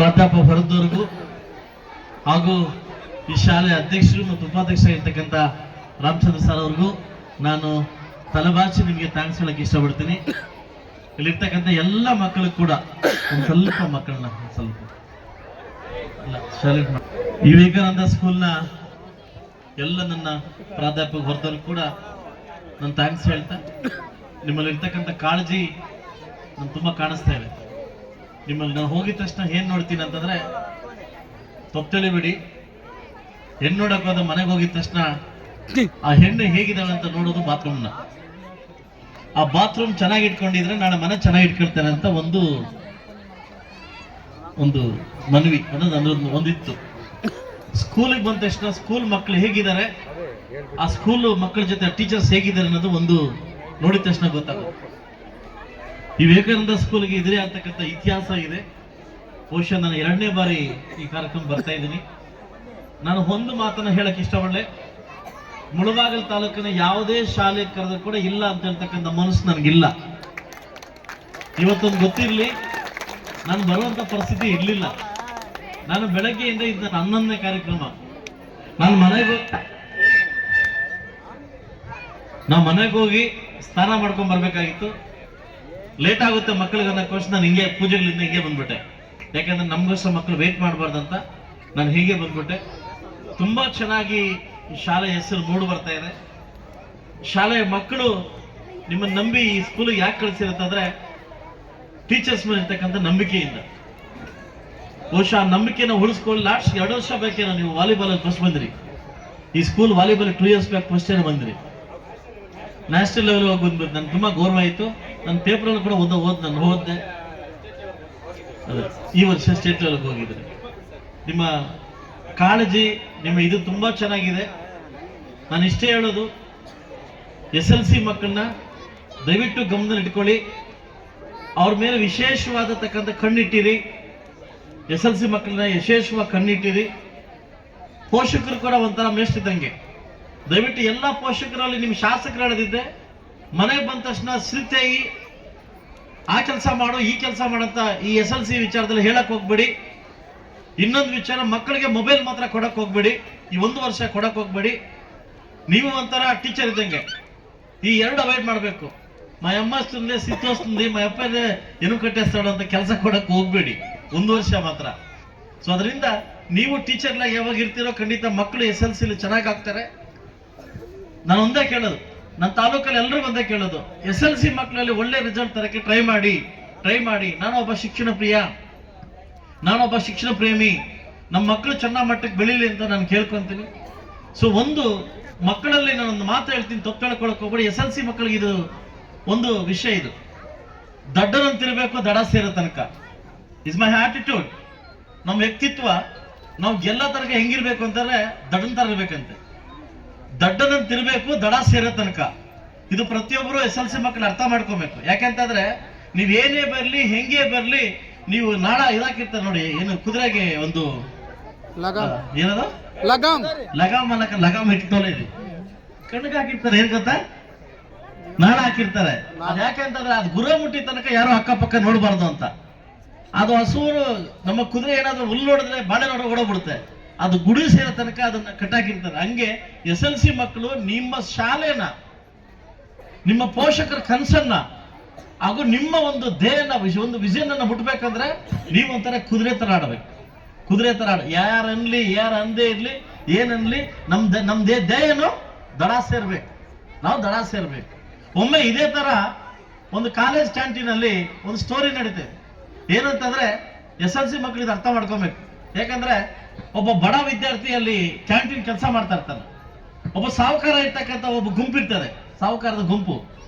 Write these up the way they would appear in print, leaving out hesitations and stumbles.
ಪ್ರಾಧ್ಯಾಪಕ ಹೊರದವ್ರಿಗೂ ಹಾಗೂ ಈ ಶಾಲೆಯ ಅಧ್ಯಕ್ಷರು ಮತ್ತು ಉಪಾಧ್ಯಕ್ಷರಾಗಿರ್ತಕ್ಕಂಥ ರಾಮಚಂದ್ರ ಸರ್ ಅವ್ರಿಗೂ ನಾನು ತಲೆಬಾಚಿ ನಿಮಗೆ ಥ್ಯಾಂಕ್ಸ್ ಹೇಳಕ್ಕೆ ಇಷ್ಟಪಡ್ತೀನಿ. ಇಲ್ಲಿರ್ತಕ್ಕಂಥ ಎಲ್ಲ ಮಕ್ಕಳು ಕೂಡ ಒಂದು ಸ್ವಲ್ಪ ಮಕ್ಕಳನ್ನ ಸ್ವಲ್ಪ ಈ ವಿವೇಕಾನಂದ ಸ್ಕೂಲ್ನ ಎಲ್ಲ ನನ್ನ ಪ್ರಾಧ್ಯಾಪಕ ಹೊರದವ್ರು ಕೂಡ ನಾನು ಥ್ಯಾಂಕ್ಸ್ ಹೇಳ್ತಾ, ನಿಮ್ಮಲ್ಲಿ ಇರ್ತಕ್ಕಂಥ ಕಾಳಜಿ ನಾನು ತುಂಬಾ ಕಾಣಿಸ್ತಾ ಇದೆ. ನಿಮ್ಮಲ್ಲಿ ನಾನು ಹೋಗಿದ ತಕ್ಷಣ ಏನ್ ನೋಡ್ತೀನಿ ಅಂತಂದ್ರೆ, ತಪ್ಪು ಹೆಣ್ಣು ನೋಡಕ್ ಹೋದ ಮನೆಗೆ ಹೋಗಿದ ತಕ್ಷಣ ಆ ಹೆಣ್ಣು ಹೇಗಿದ್ದಾಳೆ ಅಂತ ನೋಡೋದು ಬಾತ್ರೂಮ್ನ. ಆ ಬಾತ್ರೂಮ್ ಚೆನ್ನಾಗಿ ಇಟ್ಕೊಂಡಿದ್ರೆ ನಾಳೆ ಮನೆ ಚೆನ್ನಾಗಿ ಇಟ್ಕೊಳ್ತೇನೆ ಅಂತ ಒಂದು ಒಂದು ಮನವಿ ಅನ್ನೋದು ಒಂದಿತ್ತು. ಸ್ಕೂಲಿಗೆ ಬಂದ ತಕ್ಷಣ ಸ್ಕೂಲ್ ಮಕ್ಕಳು ಹೇಗಿದ್ದಾರೆ, ಆ ಸ್ಕೂಲ್ ಮಕ್ಕಳ ಜೊತೆ ಟೀಚರ್ಸ್ ಹೇಗಿದ್ದಾರೆ ಅನ್ನೋದು ಒಂದು ನೋಡಿದ ತಕ್ಷಣ ಗೊತ್ತಾಗುತ್ತೆ. ಈ ವಿವೇಕಾನಂದ ಸ್ಕೂಲ್ಗೆ ಇದ್ರೆ ಅಂತಕ್ಕಂಥ ಇತಿಹಾಸ ಇದೆ. ಬಹುಶಃ ನಾನು 2ನೇ ಬಾರಿ ಈ ಕಾರ್ಯಕ್ರಮ ಬರ್ತಾ ಇದ್ದೀನಿ. ನಾನು ಒಂದು ಮಾತನ್ನ ಹೇಳಕ್ ಇಷ್ಟಪಡಲೆ, ಮುಳಬಾಗಿಲು ತಾಲೂಕಿನ ಯಾವುದೇ ಶಾಲೆ ಕರೆದ್ರು ಕೂಡ ಇಲ್ಲ ಅಂತ ಹೇಳ್ತಕ್ಕಂಥ ಮನಸ್ಸು ನನಗಿಲ್ಲ. ಇವತ್ತೊಂದು ಗೊತ್ತಿರಲಿ, ನಾನು ಬರುವಂತ ಪರಿಸ್ಥಿತಿ ಇರ್ಲಿಲ್ಲ. ನಾನು ಬೆಳಗ್ಗೆಯಿಂದ ಇದ್ದ 11ನೇ ಕಾರ್ಯಕ್ರಮ. ನಾನು ಮನೆಗೆ ಹೋಗಿ ಸ್ನಾನ ಮಾಡ್ಕೊಂಡ್ ಬರ್ಬೇಕಾಗಿತ್ತು. ಲೇಟ್ ಆಗುತ್ತೆ ಮಕ್ಕಳಿಗೆ ಅನ್ನೋಕ್ಕೋಸ್ಕರ ನಾನು ಹಿಂಗೆ ಪೂಜೆಗಳಿಂದ ಹಿಂಗೆ ಬಂದ್ಬಿಟ್ಟೆ. ಯಾಕಂದ್ರೆ ನಮ್ಗೋಸ್ಕರ ಮಕ್ಕಳು ವೇಟ್ ಮಾಡಬಾರ್ದಂತ ನಾನು ಹೀಗೆ ಬಂದ್ಬಿಟ್ಟೆ. ತುಂಬಾ ಚೆನ್ನಾಗಿ ಈ ಶಾಲೆ ಹೆಸರು ಮೂಡು ಬರ್ತಾ ಇದೆ. ಶಾಲೆಯ ಮಕ್ಕಳು ನಿಮ್ಮನ್ನ ನಂಬಿ ಈ ಸ್ಕೂಲ್ ಯಾಕೆ ಕಳಿಸಿರುತ್ತಂದ್ರೆ ಟೀಚರ್ಸ್ ಮೇಲೆ ಇರ್ತಕ್ಕಂಥ ನಂಬಿಕೆಯಿಂದ. ಬಹುಶಃ ಆ ನಂಬಿಕೆನ ಉಳಿಸ್ಕೊಳ್ಳಿ. ಲಾಸ್ಟ್ 2 ವರ್ಷ ಬೇಕೇನೋ ನೀವು ವಾಲಿಬಾಲ್ ಅಲ್ಲಿ ಫಸ್ಟ್ ಬಂದ್ರಿ. ಈ school volleyball 2 years back first ಏನೋ ಬಂದ್ರಿ. ನ್ಯಾಷನಲ್ ಲೆವೆಲ್ ಹೋಗಿ ಬಂದ್ಬಿಟ್ಟು ನನ್ಗೆ ತುಂಬಾ ಗೌರವ ಆಯಿತು. ನನ್ನ ಪೇಪರ್ ಕೂಡ ನಾನು ಓದ್ದೆ. ಈ ವರ್ಷ ಸ್ಟೇಟ್ ಲೆವೆಲ್ಗೆ ಹೋಗಿದ್ರೆ ನಿಮ್ಮ ಕಾಳಜಿ, ನಿಮ್ಮ ಇದು ತುಂಬಾ ಚೆನ್ನಾಗಿದೆ. ನಾನು ಇಷ್ಟೇ ಹೇಳೋದು, SLC ಮಕ್ಕಳನ್ನ ದಯವಿಟ್ಟು ಗಮನದಲ್ಲಿ ಇಟ್ಕೊಳ್ಳಿ. ಅವ್ರ ಮೇಲೆ ವಿಶೇಷವಾದತಕ್ಕಂಥ ಕಣ್ಣಿಟ್ಟಿರಿ. SLC ಮಕ್ಕಳನ್ನ ವಿಶೇಷವಾಗಿ ಕಣ್ಣಿಟ್ಟಿರಿ. ಪೋಷಕರು ಕೂಡ ಒಂಥರ ಮೇಷ್ಟಿದ್ದಂಗೆ. ದಯವಿಟ್ಟು ಎಲ್ಲ ಪೋಷಕರಲ್ಲಿ ನಿಮ್ಮ ಶಾಸಕರು ಹೇಳದಿದ್ದೆ, ಮನೆಗೆ ಬಂದ ತಕ್ಷಣ ಶ್ರೀತೆಯಿ ಆ ಕೆಲಸ ಮಾಡು ಈ ಕೆಲಸ ಮಾಡಂತ ಈ SLC ವಿಚಾರದಲ್ಲಿ ಹೇಳಕ್ ಹೋಗ್ಬೇಡಿ. ಇನ್ನೊಂದು ವಿಚಾರ, ಮಕ್ಕಳಿಗೆ ಮೊಬೈಲ್ ಮಾತ್ರ ಕೊಡಕ್ ಹೋಗ್ಬೇಡಿ. ಈ 1 ವರ್ಷ ಕೊಡಕ್ ಹೋಗ್ಬೇಡಿ. ನೀವು ಒಂಥರ ಟೀಚರ್ ಇದ್ದಂಗೆ ಈ 2 ಅವಾಯ್ಡ್ ಮಾಡಬೇಕು. మా అమ్మ వస్తుంది సిద్ధి వస్తుంది మా ಅಪ್ಪನೇ ಏನು ಕಟ್ಟೇಸ್ತಾడు ಅಂತ ಕೆಲಸ ಕೊಡಕ್ಕೆ ಹೋಗ್ಬೇಡಿ 1 ವರ್ಷ ಮಾತ್ರ. ಸೊ ಅದರಿಂದ ನೀವು ಟೀಚರ್ನ ಯಾವಾಗ ಇರ್ತೀರೋ ಖಂಡಿತ ಮಕ್ಕಳು SLC ಚೆನ್ನಾಗಿ ಆಗ್ತಾರೆ. ನಾನು ಒಂದೇ ಕೇಳೋದು, ನನ್ನ ತಾಲೂಕಲ್ಲಿ ಎಲ್ಲರಿಗೂ ಒಂದೇ ಕೇಳೋದು, SLC ಮಕ್ಕಳಲ್ಲಿ ಒಳ್ಳೆ ರಿಸಲ್ಟ್ ತರಕ್ಕೆ ಟ್ರೈ ಮಾಡಿ. ನಾನೊಬ್ಬ ಶಿಕ್ಷಣ ಪ್ರೇಮಿ. ನಮ್ಮ ಮಕ್ಕಳು ಚೆನ್ನಾಗಿ ಮಟ್ಟಕ್ಕೆ ಬೆಳೀಲಿ ಅಂತ ನಾನು ಕೇಳ್ಕೊಂತೀನಿ. ಸೊ ಒಂದು ಮಕ್ಕಳಲ್ಲಿ ನಾನೊಂದು ಮಾತು ಹೇಳ್ತೀನಿ, ತಪ್ಪು ಹೇಳ್ಕೊಳಕ್ ಹೋಗ್ಬೇಡಿ. SLC ಮಕ್ಕಳಿಗೆ ಇದು ಒಂದು ವಿಷಯ, ಇದು ದಡ್ಡನಂತಿರ್ಬೇಕು ದಡ ಸೇರೋ ತನಕ. Is my attitude. ನಮ್ಮ ವ್ಯಕ್ತಿತ್ವ ನಾವು ಎಲ್ಲ ತನಕ ಹೆಂಗಿರ್ಬೇಕು ಅಂತಂದ್ರೆ ದಡ್ಡನ್ ತರ ಇರ್ಬೇಕಂತೆ. ದಡ್ಡನಂತಿರ್ಬೇಕು ದಡ ಸೇರೋ ತನಕ. ಇದು ಪ್ರತಿಯೊಬ್ಬರು SLC ಮಕ್ಕಳು ಅರ್ಥ ಮಾಡ್ಕೋಬೇಕು. ಯಾಕೆಂತಂದ್ರೆ ನೀವೇನೇ ಬರ್ಲಿ ಹೆಂಗೆ ಬರ್ಲಿ, ನೀವು ನಾಳ ಇದಾಕಿರ್ತಾರೆ ನೋಡಿ, ಏನು ಕುದುರೆಗೆ ಒಂದು ಏನದು ಲಗಾಮ್ ಇಟ್ಕೊಳ್ಳಿ, ಕಣ್ಣಿಗೆ ಹಾಕಿರ್ತಾರೆ. ಏನ್ ಗೊತ್ತಾ, ನಾಳ ಹಾಕಿರ್ತಾರೆ. ಅದ್ ಯಾಕೆಂತಂದ್ರೆ ಅದು ಗುರ ಮುಟ್ಟಿ ತನಕ ಯಾರು ಅಕ್ಕಪಕ್ಕ ನೋಡ್ಬಾರ್ದು ಅಂತ. ಅದು ಹಸೂರು ನಮ್ಮ ಕುದುರೆ ಏನಾದ್ರು ಹುಲ್ಲು ನೋಡಿದ್ರೆ ಬಾಳೆ ಓಡೋಗ್ಬಿಡುತ್ತೆ. ಅದು ಗುಡಿ ಸೇರೋ ತನಕ ಅದನ್ನ ಕಟ್ಟಾಕಿರ್ತಾರೆ. ಹಂಗೆ SLC ಮಕ್ಕಳು ನಿಮ್ಮ ಶಾಲೆನ, ನಿಮ್ಮ ಪೋಷಕರ ಕನಸನ್ನ ಹಾಗೂ ನಿಮ್ಮ ಒಂದು ಧ್ಯೇಯನ ಒಂದು ವಿಷನ್ ಅನ್ನ ಮುಟ್ಬೇಕಂದ್ರೆ ನೀವು ಒಂಥರ ಕುದುರೆ ತರ ಆಡಬೇಕು. ಕುದುರೆ ತರ ಯಾರನ್ಲಿ ಯಾರು ಅಂದೇ ಇರ್ಲಿ ಏನನ್ಲಿ ನಮ್ದೇ ಧ್ಯೇಯನು ದಡ ಸೇರ್ಬೇಕು. ನಾವು ದಡ ಸೇರ್ಬೇಕು. ಒಮ್ಮೆ ಇದೇ ತರ ಒಂದು ಕಾಲೇಜ್ ಕ್ಯಾಂಟೀನ್ ಅಲ್ಲಿ ಒಂದು ಸ್ಟೋರಿ ನಡೀತದೆ. ಏನಂತಂದ್ರೆ SLC ಮಕ್ಕಳು ಇದು ಅರ್ಥ ಮಾಡ್ಕೋಬೇಕು. ಯಾಕಂದ್ರೆ ಒಬ್ಬ ಬಡ ವಿದ್ಯಾರ್ಥಿ ಅಲ್ಲಿ ಕ್ಯಾಂಟೀನ್ ಕೆಲಸ ಮಾಡ್ತಾ ಇರ್ತಾನೆ. ಒಬ್ಬ ಸಾಹುಕಾರ ಇರ್ತಕ್ಕಂಥ ಒಬ್ಬ ಗುಂಪು ಇರ್ತದೆ, ಸಾಹುಕಾರದ ಗುಂಪು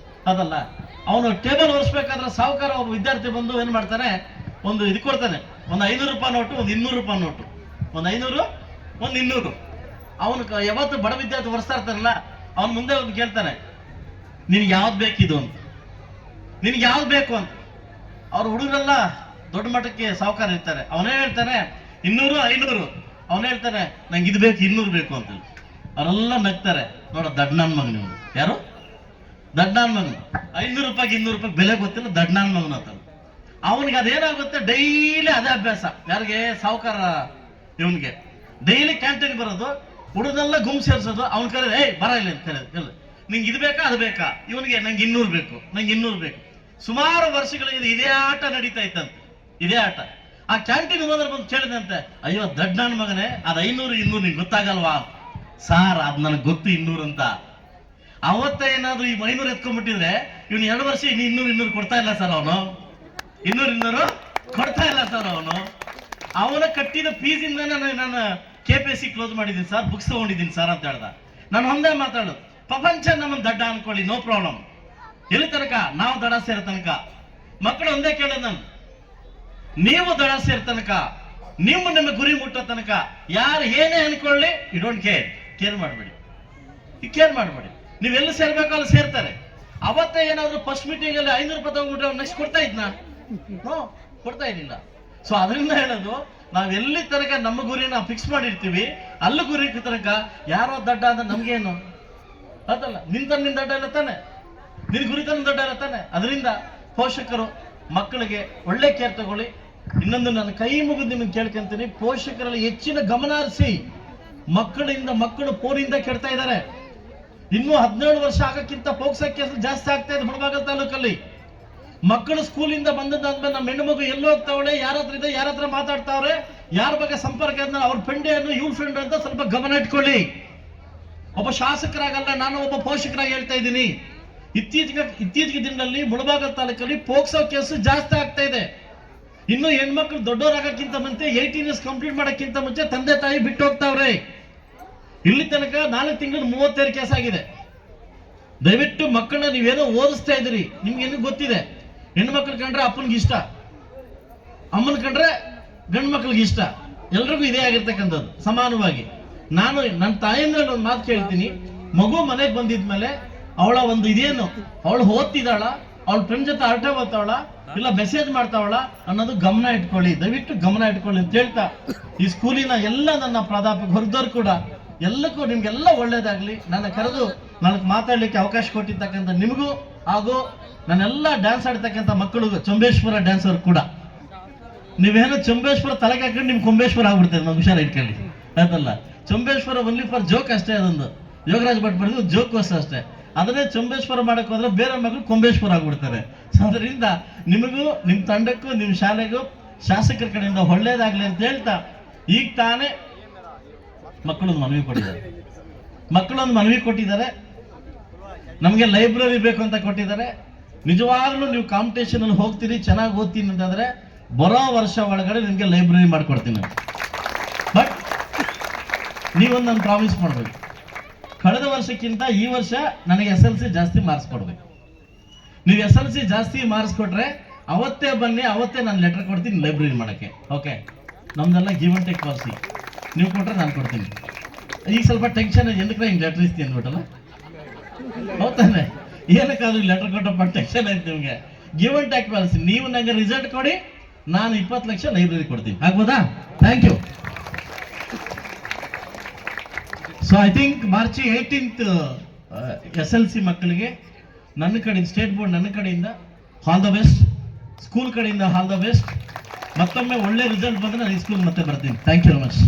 ಅದಲ್ಲ. ಅವನು ಟೇಬಲ್ ಒರೆಸ್ಬೇಕಾದ್ರೆ ಸಾಹುಕಾರ ಒಬ್ಬ ವಿದ್ಯಾರ್ಥಿ ಬಂದು ಏನ್ ಮಾಡ್ತಾನೆ, ಒಂದು ಇದು ಕೊಡ್ತಾನೆ, ಒಂದು 500 ರೂಪಾಯಿ ನೋಟು, ಒಂದು 200 ರೂಪಾಯಿ ನೋಟು, ಒಂದು 500 ಒಂದು 200. ಅವನು ಯಾವತ್ತು ಬಡ ವಿದ್ಯಾರ್ಥಿ ಒರೆಸ್ತಾ ಇರ್ತಾರಲ್ಲ, ಅವನ ಮುಂದೆ ಒಂದು ಕೇಳ್ತಾನೆ, ನಿನ್ಗೆ ಯಾವ್ದು ಬೇಕಿದು ಅಂತ, ನಿನ್ಗೆ ಯಾವ್ದು ಬೇಕು ಅಂತ. ಅವ್ರ ಹುಡುಗರೆಲ್ಲ ದೊಡ್ಡ ಮಟ್ಟಕ್ಕೆ ಸಾಹುಕಾರ ಇರ್ತಾರೆ. ಅವನೇ ಹೇಳ್ತಾನೆ 200 500. ಅವನೇ ಹೇಳ್ತಾನೆ ನಂಗೆ ಇದು ಬೇಕು 200 ಬೇಕು ಅಂತ. ಅವರೆಲ್ಲ ನಗ್ತಾರೆ. ನೋಡ ದಡ್ಡನನ್ ಮಗನ ಇವನು. ಯಾರು? ದಡ್ಡನನ್ ಮಗನು. 500 ರೂಪಾಯಿಗೆ 200 ರೂಪಾಯಿ ಬೆಲೆ ಗೊತ್ತಿಲ್ಲ, ದಡ್ಡನನ್ ಮಗನ ಅಂತ. ಅವನಿಗೆ ಅದೇನಾಗುತ್ತೆ, ಡೈಲಿ ಅದೇ ಅಭ್ಯಾಸ. ಯಾರಿಗೆ? ಸಾವುಕಾರ ಇವನ್ಗೆ ಡೈಲಿ ಕ್ಯಾಂಟೀನ್ ಬರೋದು, ಹುಡುಗನೆಲ್ಲ ಗುಂಪು ಸೇರ್ಸೋದು. ಅವ್ನು ಕರೆದು ಏಯ್ ಬರ ಇಲ್ಲ ಅಂತ ಕರೆದು, ನಿಂಗೆ ಇದು ಬೇಕಾ ಅದು ಬೇಕಾ, ಇವನಿಗೆ ನಂಗೆ 200 ಬೇಕು, ನಂಗೆ 200 ಬೇಕು. ಸುಮಾರು ವರ್ಷಗಳಿಂದ ಇದೇ ಆಟ ನಡೀತಾ ಇತ್ತಂತೆ, ಇದೇ ಆಟ. ಆ ಕ್ಯಾಂಟೀನ್ ಹೋದ್ರೆ ಬಂದು ಕೇಳಿದಂತೆ, ಅಯ್ಯೋ ದಡ್ಡ ನನ್ನ ಮಗನೇ, ಅದು 500 200 ನಿಂಗೆ ಗೊತ್ತಾಗಲ್ವಾ? ಸಾರ್ ಅದ್ ನನಗೆ ಗೊತ್ತು 200 ಅಂತ. ಅವತ್ತ ಏನಾದ್ರು ಈ 500 ಎತ್ಕೊಂಡ್ಬಿಟ್ಟಿದ್ರೆ ಇವ್ನು 2 ವರ್ಷ 200 ಕೊಡ್ತಾ ಇಲ್ಲ ಸರ್, ಅವನು 200 ಕೊಡ್ತಾ ಇಲ್ಲ ಸರ್. ಅವನ ಕಟ್ಟಿದ ಫೀಸಿಂದ ನಾನು KPSC ಕ್ಲೋಸ್ ಮಾಡಿದ್ದೀನಿ ಸರ್, ಬುಕ್ಸ್ ತಗೊಂಡಿದ್ದೀನಿ ಸರ್ ಅಂತ ಹೇಳ್ದ. ನಾನು ಒಂದೇ ಮಾತಾಡೋದು, ಪ್ರಪಂಚ ನಮ್ಮನ್ನು ದಡ್ಡ ಅನ್ಕೊಳ್ಳಿ, ನೋ ಪ್ರಾಬ್ಲಮ್. ಎಲ್ಲಿ ತನಕ? ನಾವು ದಡ ಸೇರೋ ತನಕ. ಮಕ್ಕಳು ಒಂದೇ ಕೇಳೋದು ನಾನು, ನೀವು ದಡ ಸೇರೋ ತನಕ, ನಿಮ್ಮ ಗುರಿ ಮುಟ್ಟೋ ತನಕ ಯಾರು ಏನೇ ಅನ್ಕೊಳ್ಳಿ, ಯು ಡೋಂಟ್ ಕೇರ್ ಮಾಡಬೇಡಿ, ಕೇರ್ ಮಾಡಬೇಡಿ. ನೀವೆಲ್ಲ ಸೇರ್ಬೇಕು ಅಲ್ಲಿ ಸೇರ್ತಾರೆ. ಅವತ್ತೇ ಏನಾದ್ರು ಫಸ್ಟ್ ಮೀಟಿಂಗ್ ಅಲ್ಲಿ 500 ರೂಪಾಯಿ ತಗೊಂಡ್ಬಿಟ್ರೆ ಅವ್ನು ನೆಕ್ಸ್ಟ್ ಕೊಡ್ತಾ ಇದ್ನಾ? ಕೊಡ್ತಾ ಇದ್ದಿಲ್ಲ. ಸೊ ಅದರಿಂದ ಹೇಳೋದು, ನಾವ್ ಎಲ್ಲಿ ತನಕ ನಮ್ಮ ಗುರಿನ ಫಿಕ್ಸ್ ಮಾಡಿರ್ತೀವಿ, ಅಲ್ಲಿ ಗುರಿ ತನಕ ಯಾರೋ ದಡ್ಡ ಅಂದ್ರೆ ನಮ್ಗೇನು ಅದಲ್ಲ. ನಿನ್ ದಡ್ಡ ಇಲ್ಲ ತಾನೆ, ನಿನ್ ಗುರಿ ತನ್ನ ದಡ್ಡ ಇಲ್ಲ ತಾನೆ. ಅದರಿಂದ ಪೋಷಕರು ಮಕ್ಕಳಿಗೆ ಒಳ್ಳೆ ಕೇರ್ ತಗೊಳ್ಳಿ. ಇನ್ನೊಂದು ನಾನು ಕೈ ಮುಗಿದು ನಿಮಗೆ ಕೇಳ್ಕೊಂತೀನಿ, ಪೋಷಕರಲ್ಲಿ ಹೆಚ್ಚಿನ ಗಮನ ಹರಿಸಿ. ಮಕ್ಕಳು ಫೋನಿಂದ ಕೆಡ್ತಾ ಇದ್ದಾರೆ. ಇನ್ನೂ 17 ವರ್ಷ ಆಗಕ್ಕಿಂತ ಪೋಕ್ಸೋ ಕೇಸ್ ಜಾಸ್ತಿ ಆಗ್ತಾ ಇದೆ ಮುಳಬಾಗಿಲು ತಾಲೂಕಲ್ಲಿ. ಮಕ್ಕಳು ಸ್ಕೂಲಿಂದ ಬಂದದ್ದಾದ್ಮೇಲೆ ನಮ್ಮ ಹೆಣ್ಣು ಮಗು ಎಲ್ಲೋ ಹೋಗ್ತಾವಳೆ, ಯಾರ ಹತ್ರ ಇದೆ, ಯಾರ ಹತ್ರ ಮಾತಾಡ್ತಾವ್ರೆ, ಯಾರ ಬಗ್ಗೆ ಸಂಪರ್ಕ ಇದ್ಮೇಲೆ ಅವ್ರ ಫ್ರೆಂಡೇನು ಇವ್ರ ಫ್ರೆಂಡ್ ಅಂತ ಸ್ವಲ್ಪ ಗಮನ ಇಟ್ಕೊಳ್ಳಿ. ಒಬ್ಬ ಶಾಸಕರಾಗಲ್ಲ, ನಾನು ಒಬ್ಬ ಪೋಷಕರಾಗಿ ಹೇಳ್ತಾ ಇದ್ದೀನಿ. ಇತ್ತೀಚೆಗೆ ದಿನದಲ್ಲಿ ಮುಳಬಾಗಿಲು ತಾಲೂಕಲ್ಲಿ ಪೋಕ್ಸೋ ಕೇಸು ಜಾಸ್ತಿ ಆಗ್ತಾ ಇದೆ. ಇನ್ನು ಹೆಣ್ಮಕ್ಳು ದೊಡ್ಡವರಾಗಕ್ಕಿಂತ ಮುಂಚೆ 18 ಇಯರ್ಸ್ ಕಂಪ್ಲೀಟ್ ಮಾಡಕ್ಕಿಂತ ಮುಂಚೆ ತಂದೆ ತಾಯಿ ಬಿಟ್ಟು ಹೋಗ್ತಾವ್ರೆ. ಇಲ್ಲಿ ತನಕ 4 ತಿಂಗಳು 32 ಕೇಸ್ ಆಗಿದೆ. ದಯವಿಟ್ಟು ಮಕ್ಕಳನ್ನ ನೀವೇನೋ ಓದಿಸ್ತಾ ಇದ್ದೀರಿ, ನಿಮ್ಗೆ ಏನು ಗೊತ್ತಿದೆ, ಹೆಣ್ಮಕ್ಳು ಕಂಡ್ರೆ ಅಪ್ಪನಿಗೆ ಇಷ್ಟ, ಅಮ್ಮನ ಕಂಡ್ರೆ ಗಂಡು ಮಕ್ಳಿಗೆ ಇಷ್ಟ, ಎಲ್ರಿಗೂ ಇದೇ ಆಗಿರ್ತಕ್ಕಂಥದ್ದು ಸಮಾನವಾಗಿ. ನಾನು ನನ್ನ ತಾಯಿಯಿಂದ ಒಂದು ಮಾತು ಕೇಳ್ತೀನಿ, ಮಗು ಮನೆಗೆ ಬಂದಿದ್ಮೇಲೆ ಅವಳ ಒಂದು ಇದೇನು, ಅವಳು ಓದ್ತಿದ್ದಾಳ, ಅವಳ ಫ್ರೆಂಡ್ ಜೊತೆ ಆಟ ಓದ್ತಾವಳ, ಇಲ್ಲ ಮೆಸೇಜ್ ಮಾಡ್ತಾವಳ ಅನ್ನೋದು ಗಮನ ಇಟ್ಕೊಳ್ಳಿ, ದಯವಿಟ್ಟು ಗಮನ ಇಟ್ಕೊಳ್ಳಿ ಅಂತ ಹೇಳ್ತಾ, ಈ ಸ್ಕೂಲಿನ ಎಲ್ಲ ನನ್ನ ಪ್ರಾಧ್ಯಾಪಕ ಹೊರದವ್ರು ಕೂಡ ಎಲ್ಲಕ್ಕೂ ನಿಮ್ಗೆಲ್ಲ ಒಳ್ಳೇದಾಗ್ಲಿ. ನನ್ನ ಕರೆದು ನನಗೆ ಮಾತಾಡ್ಲಿಕ್ಕೆ ಅವಕಾಶ ಕೊಟ್ಟಿರ್ತಕ್ಕಂಥ ನಿಮಗೂ, ಹಾಗೂ ನಾನೆಲ್ಲ ಡ್ಯಾನ್ಸ್ ಆಡ್ತಕ್ಕಂಥ ಮಕ್ಕಳಿಗೂ, ಚಂಬೇಶ್ವರ ಡ್ಯಾನ್ಸರ್ ಕೂಡ, ನೀವೇನೋ ಚಂಬೇಶ್ವರ ತಲೆಗೆ ಹಾಕೊಂಡು ನಿಮ್ ಕೊಂಬೇಶ್ವರ ಆಗ್ಬಿಡ್ತೇವೆ, ನಾವು ಹುಷಾರ ಇಟ್ಕೊಳ್ಳಿ ಆಯ್ತಲ್ಲ. ಚಂಬೇಶ್ವರ ಒನ್ಲಿ ಫಾರ್ ಜೋಕ್ ಅಷ್ಟೇ, ಅದೊಂದು ಯೋಗರಾಜ್ ಭಟ್ ಬರೆದು ಜೋಕ್ಗೋಸ್ಕರ ಅಷ್ಟೇ. ಅದನ್ನೇ ಚಂಬೇಶ್ವರ ಮಾಡಕ್ ಹೋದ್ರೆ ಬೇರೆ ಮಕ್ಕಳು ಕೊಂಬೇಶ್ವರ ಆಗ್ಬಿಡ್ತಾರೆ. ಅದರಿಂದ ನಿಮಗೂ, ನಿಮ್ ತಂಡಕ್ಕೂ, ನಿಮ್ ಶಾಲೆಗೂ ಶಾಸಕರ ಕಡೆಯಿಂದ ಒಳ್ಳೇದಾಗ್ಲಿ ಅಂತ ಹೇಳ್ತಾ, ಈಗ ತಾನೇ ಮಕ್ಕಳೊಂದು ಮನವಿ ಕೊಟ್ಟಿದ್ದಾರೆ, ನಮಗೆ ಲೈಬ್ರರಿ ಬೇಕು ಅಂತ ಕೊಟ್ಟಿದ್ದಾರೆ. ನಿಜವಾಗ್ಲೂ ನೀವು ಕಾಂಪಿಟೇಷನ್ ಅಲ್ಲಿ ಹೋಗ್ತೀರಿ, ಚೆನ್ನಾಗಿ ಓದ್ತೀನಿ ಅಂತಂದ್ರೆ ಬರೋ ವರ್ಷ ಒಳಗಡೆ ನಿಮ್ಗೆ ಲೈಬ್ರರಿ ಮಾಡ್ಕೊಡ್ತೀನಿ. ಬಟ್ ನೀವೊಂದು ನಾನು ಪ್ರಾಮಿಸ್ ಮಾಡ್ಬೇಕು, ಕಳೆದ ವರ್ಷಕ್ಕಿಂತ ಈ ವರ್ಷ ನನಗೆ SLC ಜಾಸ್ತಿ ಮಾರ್ಕ್ಸ್ ಕೊಡ್ಬೇಕು. ನೀವು SLC ಜಾಸ್ತಿ ಮಾರ್ಕ್ಸ್ ಕೊಟ್ರೆ ಅವತ್ತೇ ಬನ್ನಿ, ಅವತ್ತೇ ನಾನು ಲೆಟರ್ ಕೊಡ್ತೀನಿ ಲೈಬ್ರರಿ ಮಾಡಕ್ಕೆ. ಓಕೆ, ನಮ್ದೆಲ್ಲ ಗಿವ್ ಅಂಡ್ ಟೇಕ್ ಪಾಲಿಸಿ. ನೀವು ಕೊಟ್ರೆ ನಾನು ಕೊಡ್ತೀನಿ. ಈಗ ಸ್ವಲ್ಪ ಟೆನ್ಷನ್ ಎಂದಕ್ಕೆ ಹಿಂಗೆ ಲೆಟರ್ ಇಸ್ತೀನಿ ಅಂದ್ಬಿಟ್ಟಲ್ಲ, ಹೌದಾನೆ? ಏನಕ್ಕಾದ್ರೂ ಲೆಟರ್ ಕೊಟ್ಟಪ್ಪ ಟೆನ್ಷನ್ ಆಯ್ತು ನಿಮ್ಗೆ. Give and take policy. ನೀವು ನಂಗೆ ರಿಸಲ್ಟ್ ಕೊಡಿ, ನಾನು 20 ಲಕ್ಷ ಲೈಬ್ರರಿ ಕೊಡ್ತೀನಿ. ಆಗ್ಬೋದಾ? Thank you. So I think March 18th SLC ಮಕ್ಕಳಿಗೆ ನನ್ನ ಕಡೆಯಿಂದ, ಸ್ಟೇಟ್ ಬೋರ್ಡ್ ನನ್ನ ಕಡೆಯಿಂದ ಆಲ್ ದ ಬೆಸ್ಟ್, ಸ್ಕೂಲ್ ಕಡೆಯಿಂದ ಆಲ್ ದ ಬೆಸ್ಟ್. ಮತ್ತೊಮ್ಮೆ ಒಳ್ಳೆ ರಿಸಲ್ಟ್ ಬಂದ್ರೆ ನಾನು ಈ ಸ್ಕೂಲ್ ಮತ್ತೆ ಬರ್ತೀನಿ. Thank you very much.